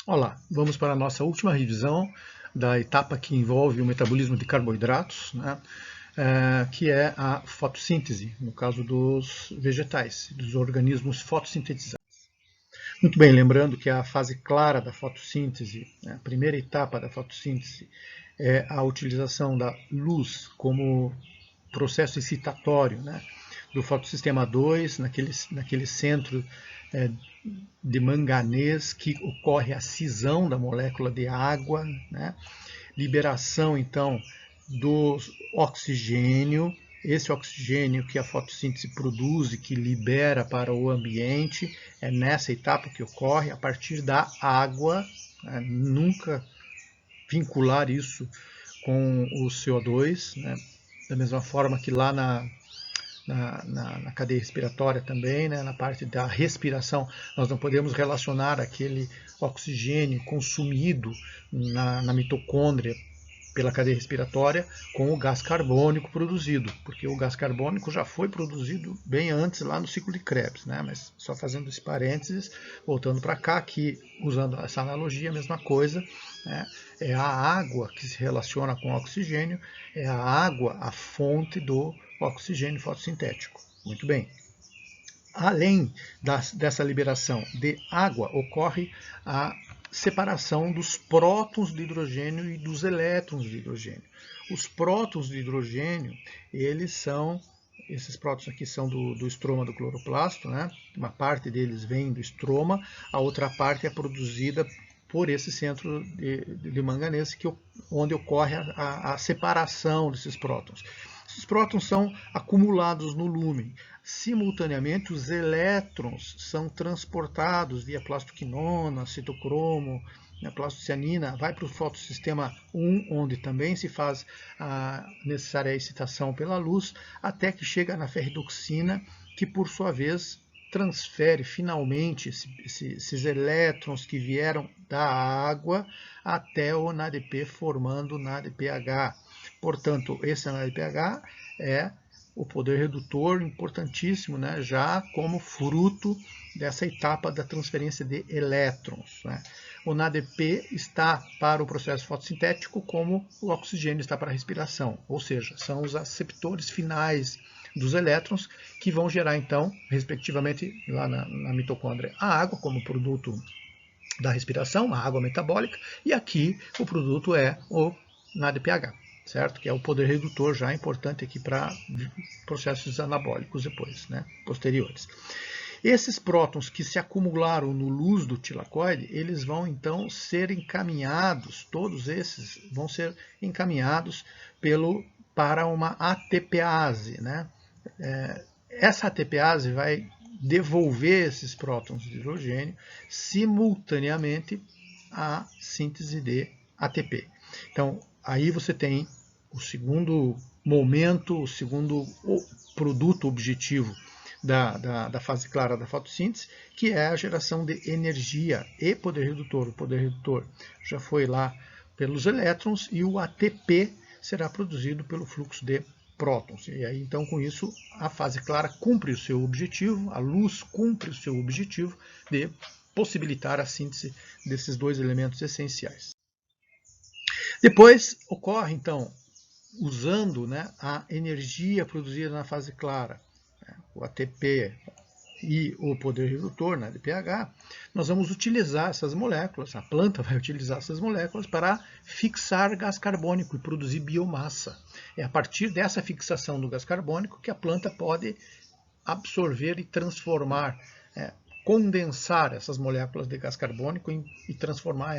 Olá, vamos para a nossa última revisão da etapa que envolve o metabolismo de carboidratos, né, que é a fotossíntese, no caso dos vegetais, dos organismos fotossintetizantes. Muito bem, lembrando que a fase clara da fotossíntese, né, a primeira etapa da fotossíntese, é a utilização da luz como processo excitatório, né, do fotossistema 2, naquele centro é, de manganês que ocorre a cisão da molécula de água, né, liberação então do oxigênio, esse oxigênio que a fotossíntese produz e que libera para o ambiente, é nessa etapa que ocorre a partir da água, né, nunca vincular isso com o CO2, né, da mesma forma que lá na cadeia respiratória também, né, na parte da respiração, nós não podemos relacionar aquele oxigênio consumido na mitocôndria pela cadeia respiratória com o gás carbônico produzido, porque o gás carbônico já foi produzido bem antes lá no ciclo de Krebs, né? Mas só fazendo esse parênteses, voltando para cá, que usando essa analogia, a mesma coisa, né? É a água que se relaciona com o oxigênio, é a água a fonte do oxigênio fotossintético. Muito bem. Além dessa liberação de água, ocorre a separação dos prótons de hidrogênio e dos elétrons de hidrogênio. Os prótons de hidrogênio, esses prótons aqui são do estroma do cloroplasto, né? Uma parte deles vem do estroma, a outra parte é produzida por esse centro de manganês, onde ocorre a separação desses prótons. Esses prótons são acumulados no lúmen. Simultaneamente, os elétrons são transportados via plastoquinona, citocromo, a plastocianina, vai para o fotossistema 1, onde também se faz a necessária excitação pela luz, até que chega na ferridoxina, que por sua vez transfere finalmente esses elétrons que vieram da água até o NADP, formando o NADPH. Portanto, esse NADPH é o poder redutor importantíssimo, né, já como fruto dessa etapa da transferência de elétrons. Né. O NADP está para o processo fotossintético como o oxigênio está para a respiração, ou seja, são os aceptores finais dos elétrons que vão gerar, então, respectivamente, lá na mitocôndria, a água como produto da respiração, a água metabólica, e aqui o produto é o NADPH, certo? Que é o poder redutor já importante aqui para processos anabólicos depois, né? Posteriores. Esses prótons que se acumularam no luz do tilacoide, eles vão então ser encaminhados, todos esses vão ser encaminhados para uma ATPase, né? Essa ATPase vai devolver esses prótons de hidrogênio simultaneamente à síntese de ATP. Então, aí você tem o segundo momento, o segundo produto objetivo da fase clara da fotossíntese, que é a geração de energia e poder redutor. O poder redutor já foi lá pelos elétrons e o ATP será produzido pelo fluxo de prótons. E aí, então, com isso, a fase clara cumpre o seu objetivo, a luz cumpre o seu objetivo de possibilitar a síntese desses dois elementos essenciais. Depois ocorre, então, usando, né, a energia produzida na fase clara, né, o ATP e o poder redutor, né, de pH, nós vamos utilizar essas moléculas, a planta vai utilizar essas moléculas para fixar gás carbônico e produzir biomassa. É a partir dessa fixação do gás carbônico que a planta pode absorver e transformar, condensar essas moléculas de gás carbônico e transformar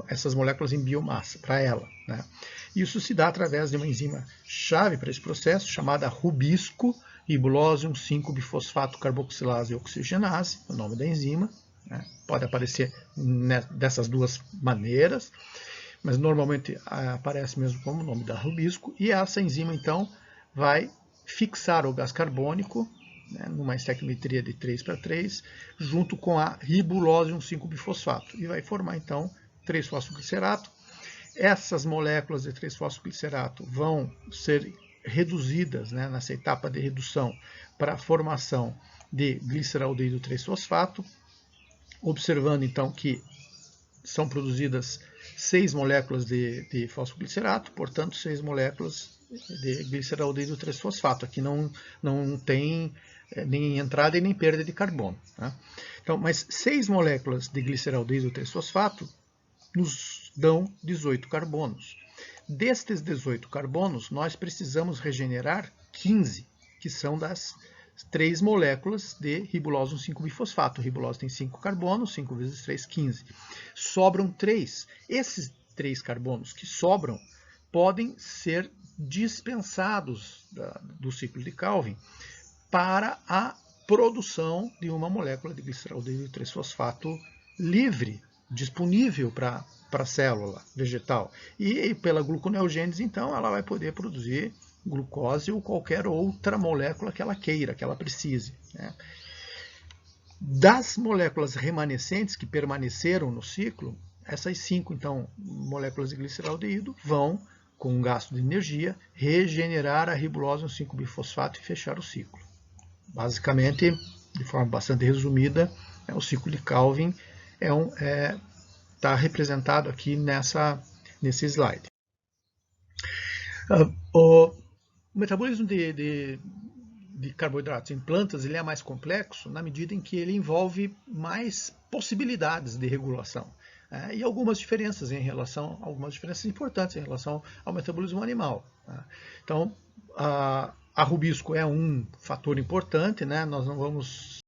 essas moléculas em biomassa para ela. Né? Isso se dá através de uma enzima chave para esse processo, chamada rubisco ribulose 1,5-bifosfato carboxilase oxigenase, o nome da enzima. Né? Pode aparecer dessas duas maneiras, mas normalmente aparece mesmo como o nome da rubisco. E essa enzima, então, vai fixar o gás carbônico, né, numa estequiometria de 3:3, junto com a ribulose 1,5-bifosfato. E vai formar, então, 3-fosfoglicerato. Essas moléculas de 3-fosfoglicerato vão ser reduzidas, né, nessa etapa de redução para a formação de gliceraldeído 3-fosfato, observando então que são produzidas 6 moléculas de fosfoglicerato, portanto 6 moléculas de gliceraldeído 3-fosfato. Aqui não tem nem entrada e nem perda de carbono. Tá? Então, mas 6 moléculas de gliceraldeído 3-fosfato nos dão 18 carbonos. Destes 18 carbonos, nós precisamos regenerar 15, que são das 3 moléculas de ribulose 1,5-bifosfato. Ribulose tem 5 carbonos, 5 vezes 3, 15. Sobram 3. Esses 3 carbonos que sobram podem ser dispensados do ciclo de Calvin para a produção de uma molécula de gliceraldeído 3-fosfato livre, disponível para a célula vegetal. E pela gluconeogênese, então, ela vai poder produzir glucose ou qualquer outra molécula que ela queira, que ela precise. Né? Das moléculas remanescentes que permaneceram no ciclo, essas 5, então, moléculas de gliceraldeído vão, com um gasto de energia, regenerar a ribulose 1,5-bifosfato e fechar o ciclo. Basicamente, de forma bastante resumida, o ciclo de Calvin está representado aqui nesse slide. O metabolismo de carboidratos em plantas ele é mais complexo na medida em que ele envolve mais possibilidades de regulação e algumas diferenças importantes em relação ao metabolismo animal. Então, a rubisco é um fator importante, né? Nós não vamos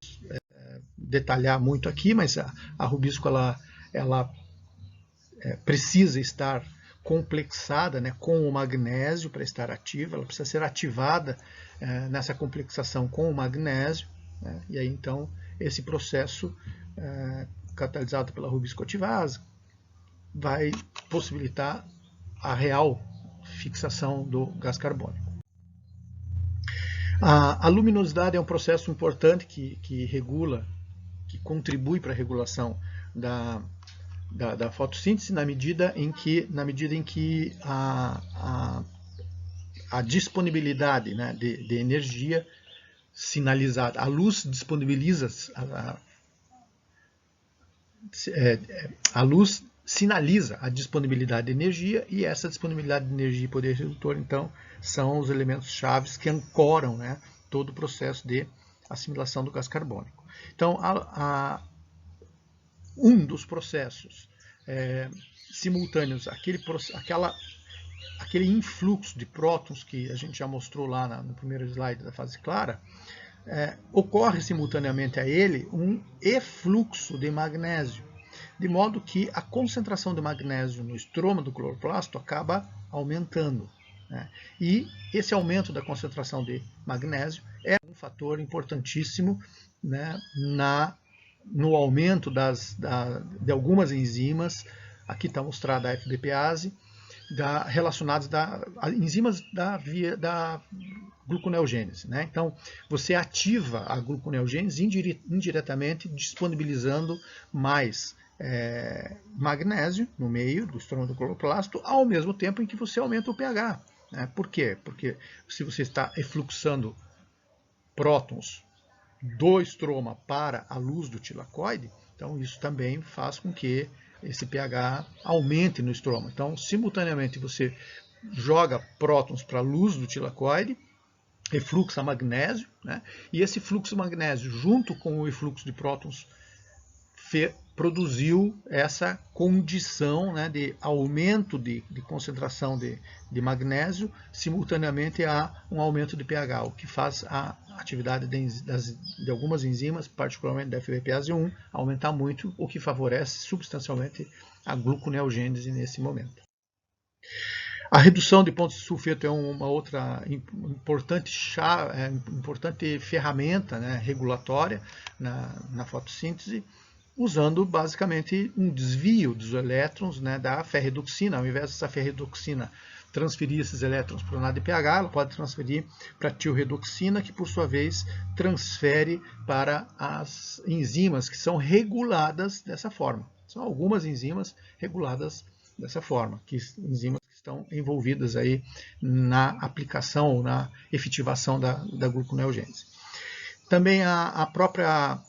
detalhar muito aqui, mas a rubisco ela precisa estar complexada, né, com o magnésio para estar ativa, ela precisa ser ativada nessa complexação com o magnésio, né, e aí então esse processo catalisado pela rubiscoativase vai possibilitar a real fixação do gás carbônico. A luminosidade é um processo importante que regula, que contribui para a regulação da fotossíntese na medida em que a disponibilidade, né, de energia sinalizada, a luz disponibiliza, a luz sinaliza a disponibilidade de energia, e essa disponibilidade de energia e poder redutor, então, são os elementos chaves que ancoram, né, todo o processo de assimilação do gás carbônico. Então, um dos processos simultâneos, aquele influxo de prótons que a gente já mostrou lá no primeiro slide da fase clara, ocorre simultaneamente a ele um efluxo de magnésio, de modo que a concentração de magnésio no estroma do cloroplasto acaba aumentando. Né? E esse aumento da concentração de magnésio é um fator importantíssimo, né, no aumento de algumas enzimas, aqui está mostrada a FBPase, relacionadas a enzimas da gluconeogênese. Né? Então, você ativa a gluconeogênese indiretamente, disponibilizando mais magnésio no meio do estroma do cloroplasto, ao mesmo tempo em que você aumenta o pH. Né? Por quê? Porque se você está efluxando prótons do estroma para a luz do tilacoide, então isso também faz com que esse pH aumente no estroma. Então, simultaneamente, você joga prótons para a luz do tilacoide, efluxa magnésio, né? E esse fluxo magnésio, junto com o efluxo de prótons, produziu essa condição, né, de aumento de concentração de magnésio, simultaneamente a um aumento de pH, o que faz a atividade de algumas enzimas, particularmente da FBPase1, aumentar muito, o que favorece substancialmente a gluconeogênese nesse momento. A redução de pontos de sulfeto é uma outra importante ferramenta, né, regulatória na fotossíntese, usando basicamente um desvio dos elétrons, né, da ferredoxina. Ao invés dessa ferredoxina transferir esses elétrons para o NADPH, ela pode transferir para a tioredoxina, que por sua vez transfere para as enzimas que são reguladas dessa forma. São algumas enzimas reguladas dessa forma, enzimas que estão envolvidas aí na aplicação ou na efetivação da gluconeogênese. Também a própria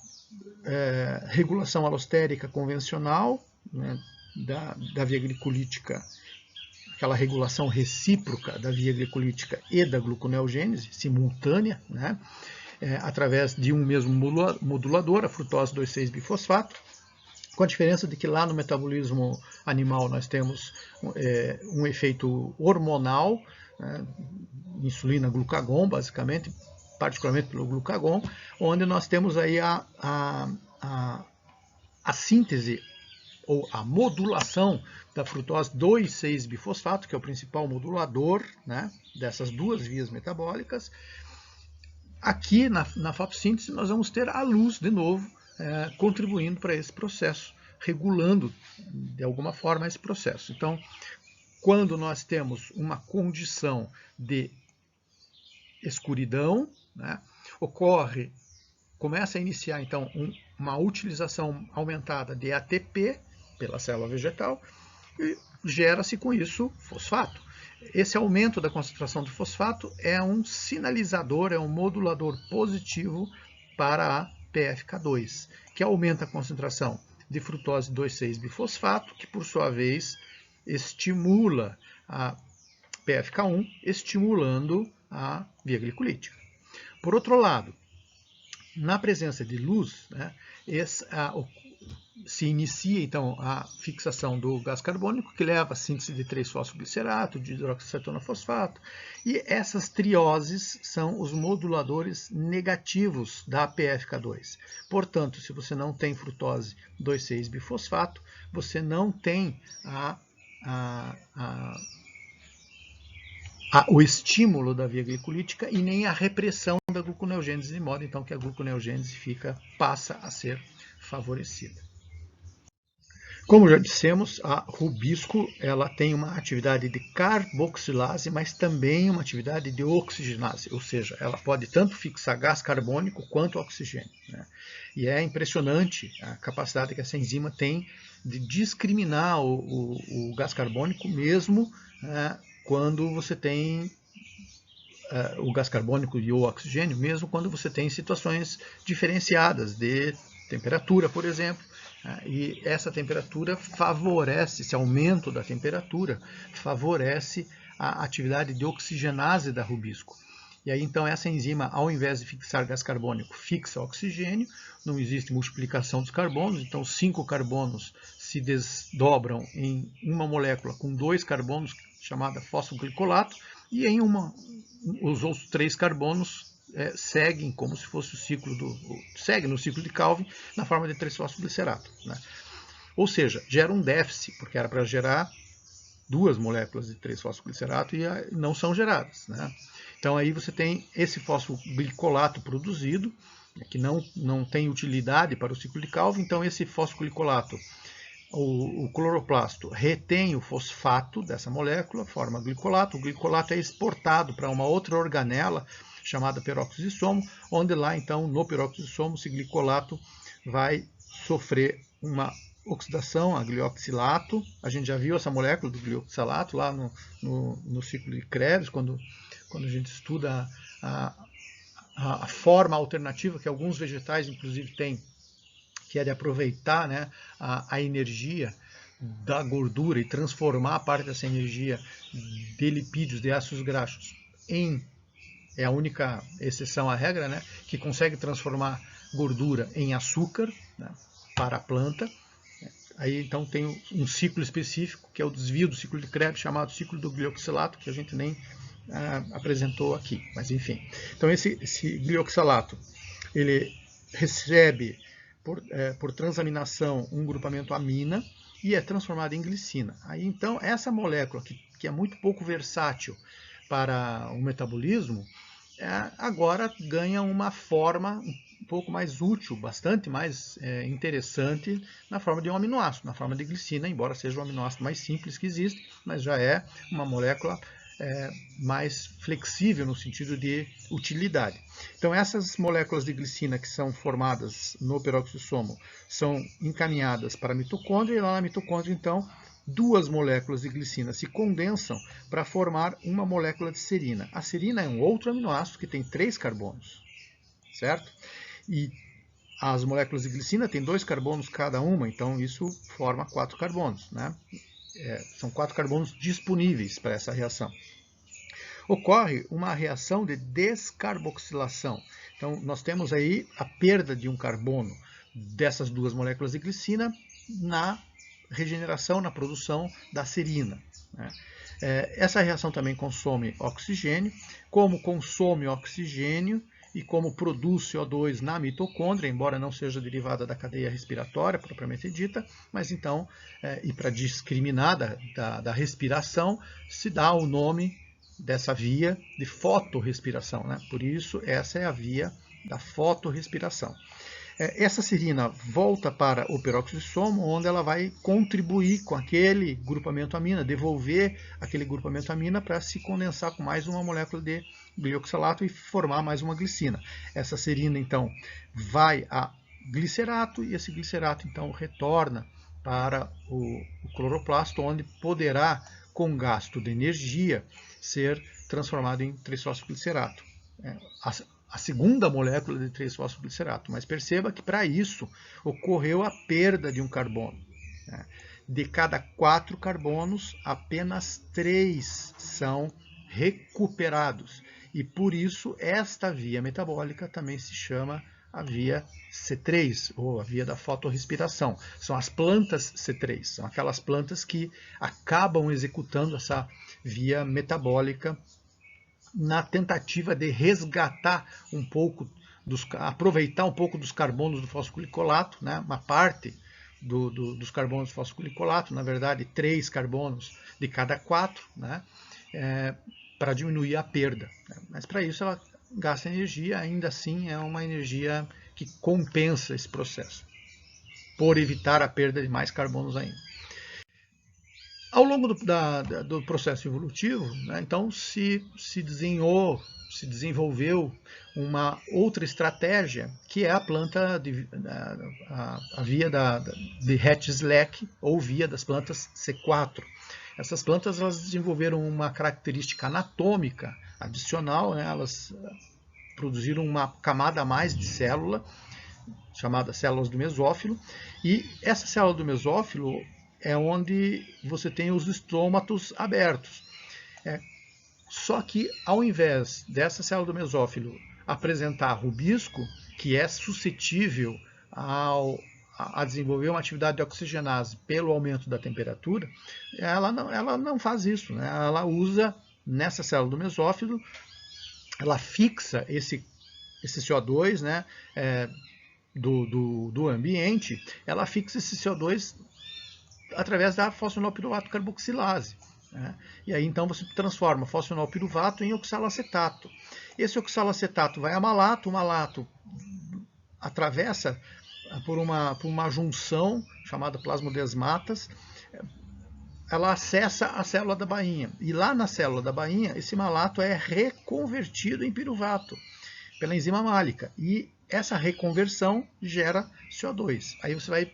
regulação alostérica convencional, né, da via glicolítica, aquela regulação recíproca da via glicolítica e da gluconeogênese, simultânea, né? Através de um mesmo modulador, a frutose 2,6-bifosfato, com a diferença de que lá no metabolismo animal nós temos um efeito hormonal, né? Insulina-glucagon, basicamente, particularmente pelo glucagon, onde nós temos aí a síntese ou a modulação da frutose 2,6-bifosfato, que é o principal modulador, né, dessas duas vias metabólicas. Aqui na fotossíntese nós vamos ter a luz de novo, contribuindo para esse processo, regulando de alguma forma esse processo. Então, quando nós temos uma condição de escuridão, né, começa a iniciar então uma utilização aumentada de ATP pela célula vegetal e gera-se com isso fosfato. Esse aumento da concentração de fosfato é um sinalizador, é um modulador positivo para a PFK2, que aumenta a concentração de frutose 2,6-bifosfato, que por sua vez estimula a PFK1, estimulando a via glicolítica. Por outro lado, na presença de luz, né, se inicia então a fixação do gás carbônico, que leva à síntese de 3-fosfoglicerato, de hidroxicetona-fosfato, e essas trioses são os moduladores negativos da PFK2. Portanto, se você não tem frutose 2,6-bifosfato, você não tem o estímulo da via glicolítica e nem a repressão da gluconeogênese, de modo então que a gluconeogênese passa a ser favorecida. Como já dissemos, a rubisco ela tem uma atividade de carboxilase, mas também uma atividade de oxigenase, ou seja, ela pode tanto fixar gás carbônico quanto oxigênio, né? E é impressionante a capacidade que essa enzima tem de discriminar o gás carbônico mesmo quando você tem o gás carbônico e o oxigênio, mesmo quando você tem situações diferenciadas de temperatura, por exemplo. E essa temperatura favorece, esse aumento da temperatura favorece a atividade de oxigenase da rubisco. E aí então essa enzima, ao invés de fixar gás carbônico, fixa oxigênio, não existe multiplicação dos carbonos, então 5 carbonos se desdobram em uma molécula com 2 carbonos, chamada fosfoglicolato, e em os outros 3 carbonos seguem como se fosse segue no ciclo de Calvin na forma de 3-fosfoglicerato, né? Ou seja, gera um déficit, porque era para gerar 2 moléculas de 3-fosfoglicerato e não são geradas, né? Então aí você tem esse fosfoglicolato produzido, que não tem utilidade para o ciclo de Calvin, então esse fosfoglicolato, o cloroplasto retém o fosfato dessa molécula, forma glicolato, o glicolato é exportado para uma outra organela chamada peróxido de somo, onde lá então no peróxido de somo esse glicolato vai sofrer uma oxidação a glioxilato. A gente já viu essa molécula do glioxalato lá no ciclo de Krebs, quando a gente estuda a forma alternativa que alguns vegetais inclusive têm, que é de aproveitar, né, a energia da gordura e transformar parte dessa energia de lipídios, de ácidos graxos, é a única exceção à regra, né, que consegue transformar gordura em açúcar, né, para a planta. Aí então tem um ciclo específico, que é o desvio do ciclo de Krebs, chamado ciclo do glioxilato, que a gente nem apresentou aqui, mas enfim. Então esse glioxalato, ele recebe por transaminação um grupamento amina e é transformado em glicina. Aí então essa molécula que é muito pouco versátil para o metabolismo, agora ganha uma forma um pouco mais útil, bastante mais interessante, na forma de um aminoácido, na forma de glicina, embora seja o aminoácido mais simples que existe, mas já é uma molécula mais flexível no sentido de utilidade. Então essas moléculas de glicina que são formadas no peróxido de somo são encaminhadas para a mitocôndria, e lá na mitocôndria então 2 moléculas de glicina se condensam para formar uma molécula de serina. A serina é um outro aminoácido que tem 3 carbonos, certo? E as moléculas de glicina têm 2 carbonos cada uma, então isso forma 4 carbonos, né? São 4 carbonos disponíveis para essa reação. Ocorre uma reação de descarboxilação. Então, nós temos aí a perda de um carbono dessas 2 moléculas de glicina na regeneração, na produção da serina, né? Essa reação também consome oxigênio. Como consome oxigênio e como produz CO2 na mitocôndria, embora não seja derivada da cadeia respiratória propriamente dita, mas então, e para discriminar da respiração, se dá o nome dessa via de fotorrespiração, né? Por isso, essa é a via da fotorrespiração. Essa serina volta para o peróxido de sódio, onde ela vai contribuir com aquele grupamento amina, devolver aquele grupamento amina para se condensar com mais uma molécula de glioxalato e formar mais uma glicina. Essa serina, então, vai a glicerato e esse glicerato, então, retorna para o cloroplasto, onde poderá, com gasto de energia, ser transformado em 3-fosfoglicerato. A segunda molécula de 3-fosfoglicerato. Mas perceba que para isso ocorreu a perda de um carbono. De cada 4 carbonos, apenas 3 são recuperados. E por isso esta via metabólica também se chama a via C3, ou a via da fotorrespiração. São as plantas C3, são aquelas plantas que acabam executando essa via metabólica na tentativa de resgatar um pouco, aproveitar um pouco dos carbonos do fosfolicolato, né? Uma parte dos carbonos do fosfolicolato, na verdade 3 carbonos de cada 4, né? Para diminuir a perda. Né? Mas para isso ela gasta energia, ainda assim é uma energia que compensa esse processo, por evitar a perda de mais carbonos ainda. Ao longo do processo evolutivo, né, então se desenvolveu uma outra estratégia, que é a planta a via de Hatch-Slack, ou via das plantas C4. Essas plantas elas desenvolveram uma característica anatômica adicional, né, elas produziram uma camada a mais de célula, chamada células do mesófilo, e essa célula do mesófilo é onde você tem os estômatos abertos. Só que, ao invés dessa célula do mesófilo apresentar rubisco, que é suscetível a desenvolver uma atividade de oxigenase pelo aumento da temperatura, ela não faz isso, né? Ela usa, nessa célula do mesófilo, ela fixa esse CO2, né, do ambiente, ela fixa esse CO2 através da fosfenolpiruvato carboxilase. Né? E aí então você transforma fosfenolpiruvato em oxalacetato. Esse oxalacetato vai a malato, o malato atravessa por uma junção chamada plasmodesmatas, ela acessa a célula da bainha. E lá na célula da bainha, esse malato é reconvertido em piruvato pela enzima málica. E essa reconversão gera CO2. Aí você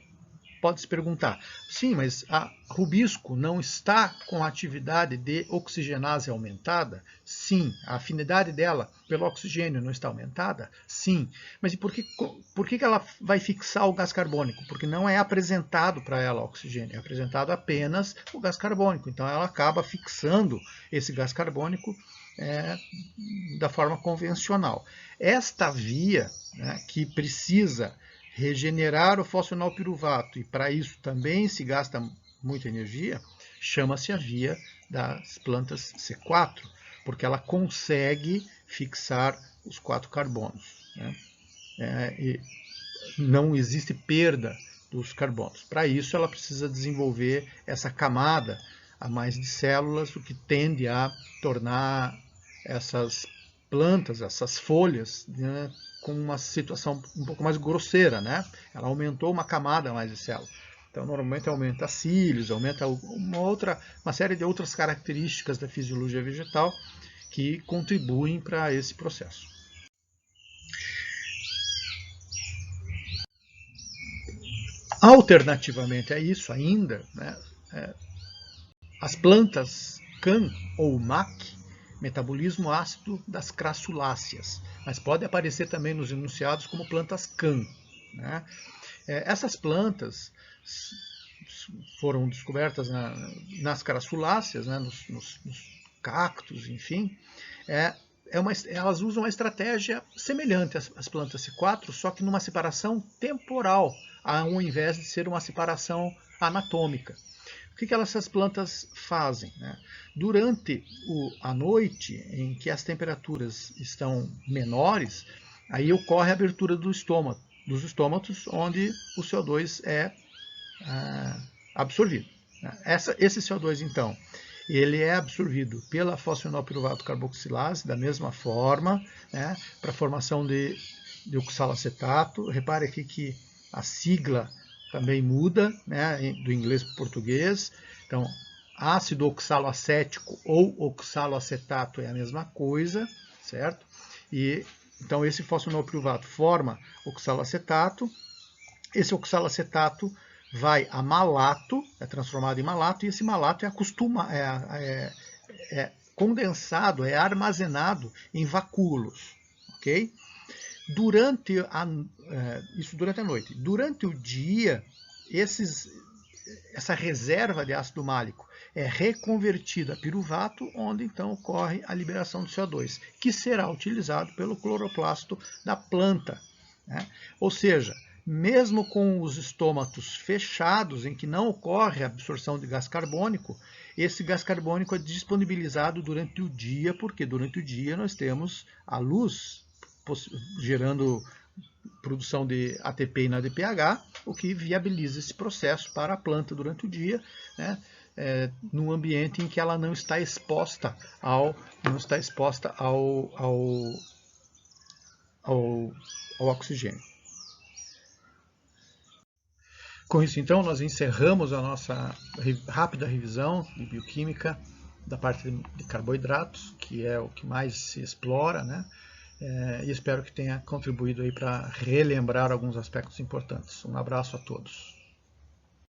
pode se perguntar, sim, mas a rubisco não está com a atividade de oxigenase aumentada? Sim. A afinidade dela pelo oxigênio não está aumentada? Sim. Mas e por que ela vai fixar o gás carbônico? Porque não é apresentado para ela oxigênio, é apresentado apenas o gás carbônico. Então ela acaba fixando esse gás carbônico da forma convencional. Esta via, né, que precisa regenerar o fosfenolpiruvato, e para isso também se gasta muita energia, chama-se a via das plantas C4, porque ela consegue fixar os 4 carbonos. Né? E não existe perda dos carbonos. Para isso ela precisa desenvolver essa camada a mais de células, o que tende a tornar essas plantas, essas folhas, né, com uma situação um pouco mais grosseira, né? Ela aumentou uma camada a mais de célula. Então, normalmente aumenta cílios, aumenta uma série de outras características da fisiologia vegetal que contribuem para esse processo. Alternativamente a isso ainda, né, as plantas CAN ou MAC, metabolismo ácido das crassuláceas, mas pode aparecer também nos enunciados como plantas CAN. né? Essas plantas foram descobertas nas crassuláceas, né, nos cactos, enfim. Elas usam uma estratégia semelhante às plantas C4, só que numa separação temporal, ao invés de ser uma separação anatômica. O que essas plantas fazem, né? Durante a noite, em que as temperaturas estão menores, aí ocorre a abertura dos estômatos, onde o CO2 é absorvido. Esse CO2, então, ele é absorvido pela fosfenolpiruvato carboxilase da mesma forma, né, para a formação de oxalacetato. Repare aqui que a sigla também muda, né, do inglês para o português. Então, ácido oxaloacético ou oxaloacetato é a mesma coisa, certo? E então esse fosfenolpiruvato forma oxalacetato. Esse oxalacetato vai a malato, é transformado em malato, e esse malato é condensado, é armazenado em vacúolos, ok? Isso durante a noite. Durante o dia, essa reserva de ácido málico é reconvertida a piruvato, onde então ocorre a liberação do CO2, que será utilizado pelo cloroplasto da planta, né? Ou seja, mesmo com os estômatos fechados, em que não ocorre a absorção de gás carbônico, esse gás carbônico é disponibilizado durante o dia, porque durante o dia nós temos a luz gerando produção de ATP e NADPH, o que viabiliza esse processo para a planta durante o dia, né, num ambiente em que ela não está exposta ao oxigênio. Com isso, então, nós encerramos a nossa rápida revisão de bioquímica da parte de carboidratos, que é o que mais se explora, né? E espero que tenha contribuído aí para relembrar alguns aspectos importantes. Um abraço a todos.